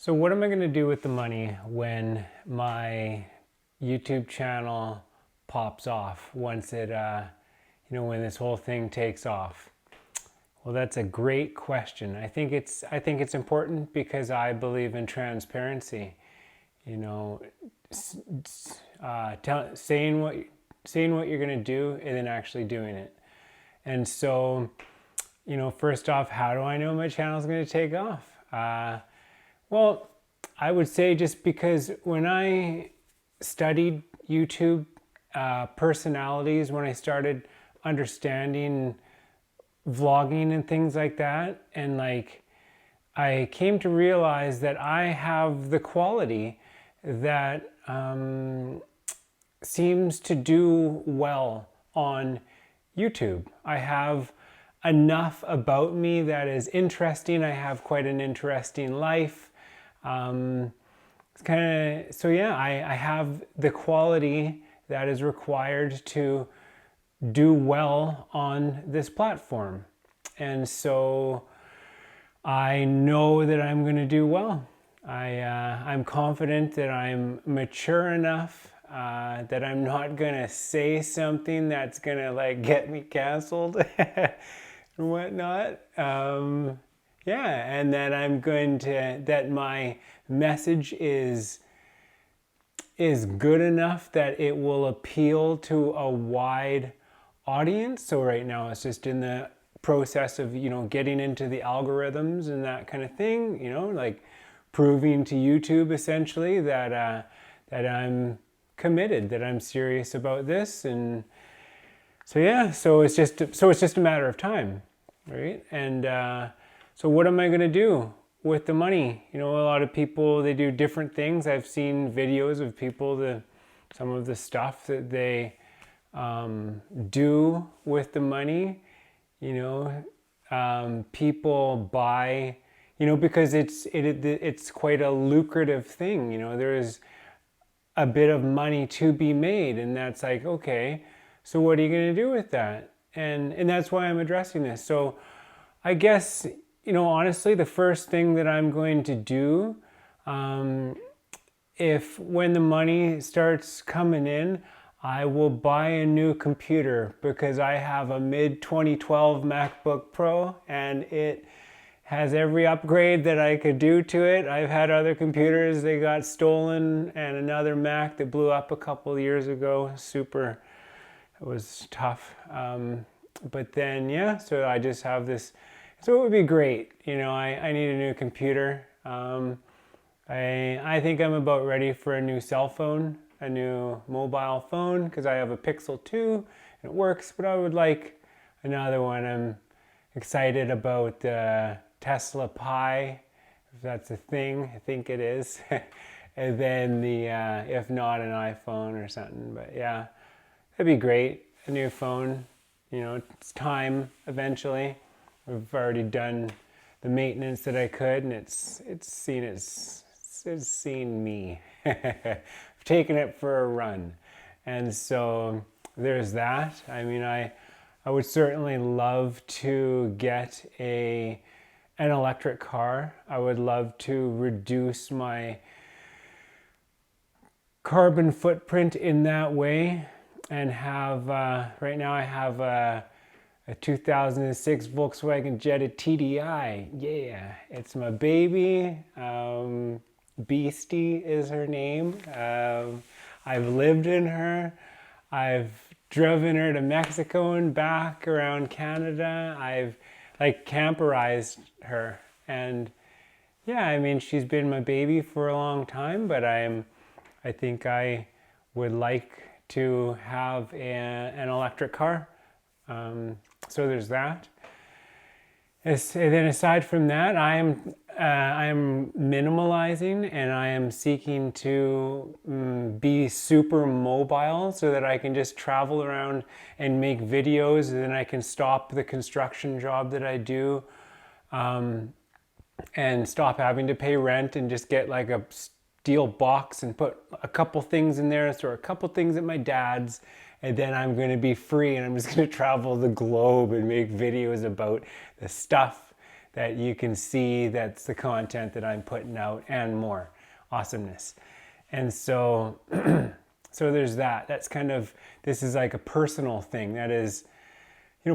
So what am I going to do with the money when my YouTube channel pops off once it, when this whole thing takes off? Well, that's a great question. I think it's important because I believe in transparency. You know, saying what you're going to do and then actually doing it. And so, first off, how do I know my channel is going to take off? Well, I would say just because when I studied YouTube personalities, when I started understanding vlogging and things like that, and I came to realize that I have the quality that seems to do well on YouTube. I have enough about me that is interesting. I have quite an interesting life. It's kind of, so yeah, I have the quality that is required to do well on this platform. And so I know that I'm going to do well. I'm confident that I'm mature enough that I'm not going to say something that's going to get me canceled and whatnot. Yeah, and that that my message is good enough that it will appeal to a wide audience. So right now it's just in the process of, getting into the algorithms and that kind of thing, proving to YouTube essentially that I'm committed, that I'm serious about this. And so yeah, so it's just a matter of time, right? And so what am I going to do with the money? A lot of people, they do different things. I've seen videos of people, some of the stuff that they do with the money. People buy, because it's quite a lucrative thing. There is a bit of money to be made, and that's okay, so what are you going to do with that? And that's why I'm addressing this. So I guess, honestly, the first thing that I'm going to do, when the money starts coming in, I will buy a new computer, because I have a mid-2012 MacBook Pro and it has every upgrade that I could do to it. I've had other computers, they got stolen, and another Mac that blew up a couple of years ago. It was tough. But then, yeah, so I just have this. So it would be great. I need a new computer. I think I'm about ready for a new cell phone, a new mobile phone, because I have a Pixel 2 and it works, but I would like another one. I'm excited about the Tesla Pi, if that's a thing. I think it is. And then if not, an iPhone or something. But yeah, that'd be great. A new phone. It's time eventually. I've already done the maintenance that I could, and it's seen me. I've taken it for a run. And so there's that. I would certainly love to get an electric car. I would love to reduce my carbon footprint in that way, and have, right now I have a 2006 Volkswagen Jetta TDI. Yeah, it's my baby. Beastie is her name. I've lived in her. I've driven her to Mexico and back around Canada. I've camperized her. And yeah, she's been my baby for a long time, but I think I would like to have an electric car. So there's that. And then aside from that, I am minimalizing, and I am seeking to be super mobile so that I can just travel around and make videos, and then I can stop the construction job that I do, and stop having to pay rent, and just get a steel box and put a couple things in there, throw a couple things at my dad's, and then I'm going to be free, and I'm just going to travel the globe and make videos about the stuff that you can see that's the content that I'm putting out and more awesomeness. And so, so there's that. That's kind of, this is like a personal thing. That is,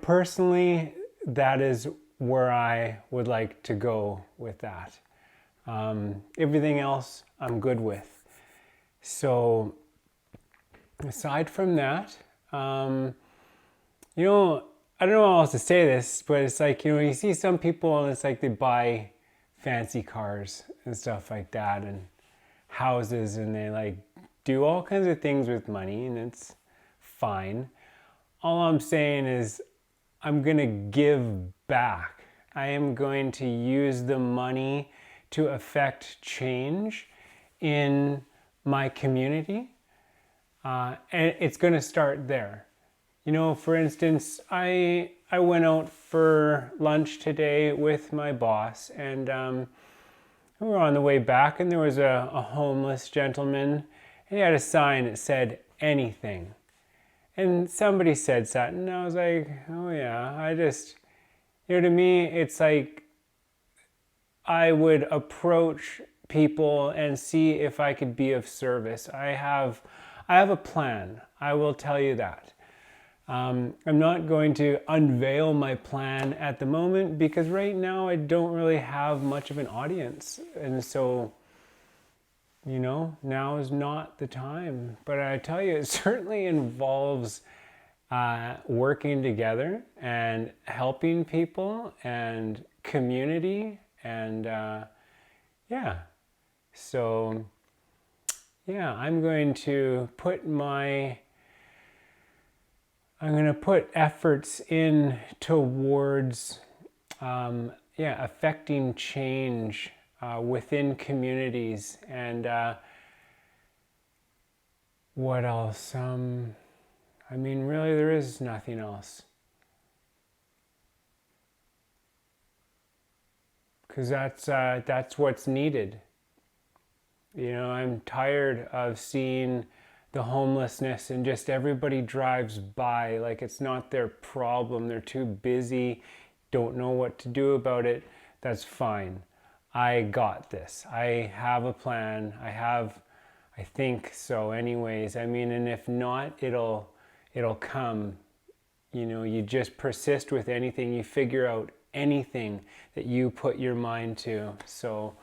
personally, that is where I would like to go with that. Everything else I'm good with. So aside from that, I don't know how else to say this, but it's like, you see some people and it's like they buy fancy cars and stuff like that and houses, and they like do all kinds of things with money, and it's fine. All I'm saying is I'm going to give back. I am going to use the money to affect change in my community. And it's going to start there. For instance, I went out for lunch today with my boss, and we were on the way back, and there was a homeless gentleman. He had a sign that said anything. And somebody said something, and I was like, oh yeah, I just, to me, it's like I would approach people and see if I could be of service. I have a plan. I will tell you that. I'm not going to unveil my plan at the moment because right now I don't really have much of an audience. And so, now is not the time. But I tell you, it certainly involves working together and helping people and community and So, I'm going to put efforts in towards, affecting change within communities. And what else? Really, there is nothing else. Because that's what's needed. I'm tired of seeing the homelessness and just everybody drives by like it's not their problem. They're too busy, don't know what to do about it. That's fine. I got this. I have a plan. I think so anyways. And if not, it'll come. You just persist with anything. You figure out anything that you put your mind to. So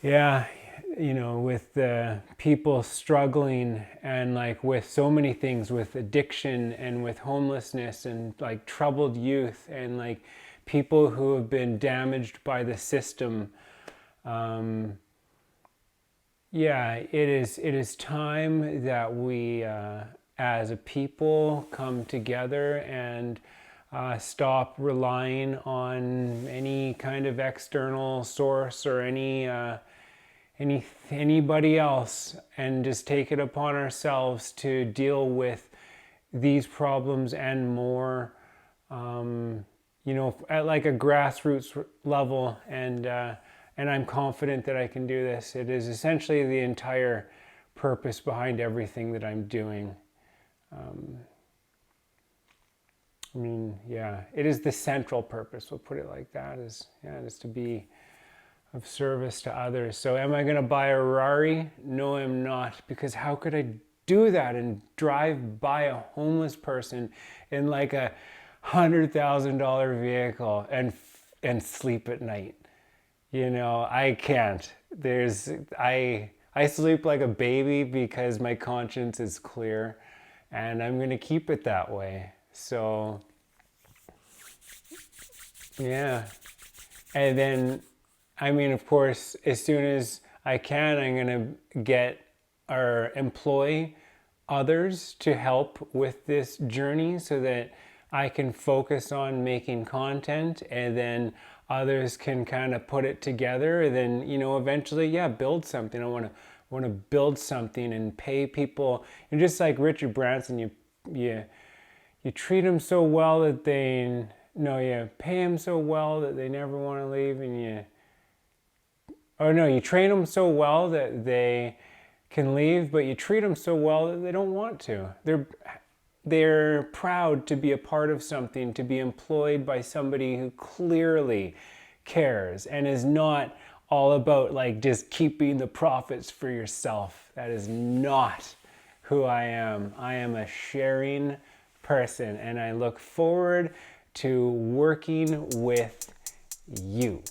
with the people struggling and like with so many things, with addiction and with homelessness and like troubled youth and like people who have been damaged by the system, it is time that we as a people come together and stop relying on any kind of external source or anybody else, and just take it upon ourselves to deal with these problems and more, at like a grassroots level. And I'm confident that I can do this. It is essentially the entire purpose behind everything that I'm doing. It is the central purpose. We'll put it like that. Is to be of service to others. So am I going to buy a Rari? No, I'm not, because how could I do that and drive by a homeless person in like a $100,000 vehicle and sleep at night? I can't. I sleep like a baby because my conscience is clear, and I'm going to keep it that way. So and then of course, as soon as I can, I'm going to get or employ others to help with this journey so that I can focus on making content, and then others can kind of put it together, and then, eventually, build something. I want to build something and pay people. And just like Richard Branson, you treat them so well that you pay them so well that they never want to leave, and you train them so well that they can leave, but you treat them so well that they don't want to. they're proud to be a part of something, to be employed by somebody who clearly cares and is not all about like just keeping the profits for yourself. That is not who I am. I am a sharing person, and I look forward to working with you.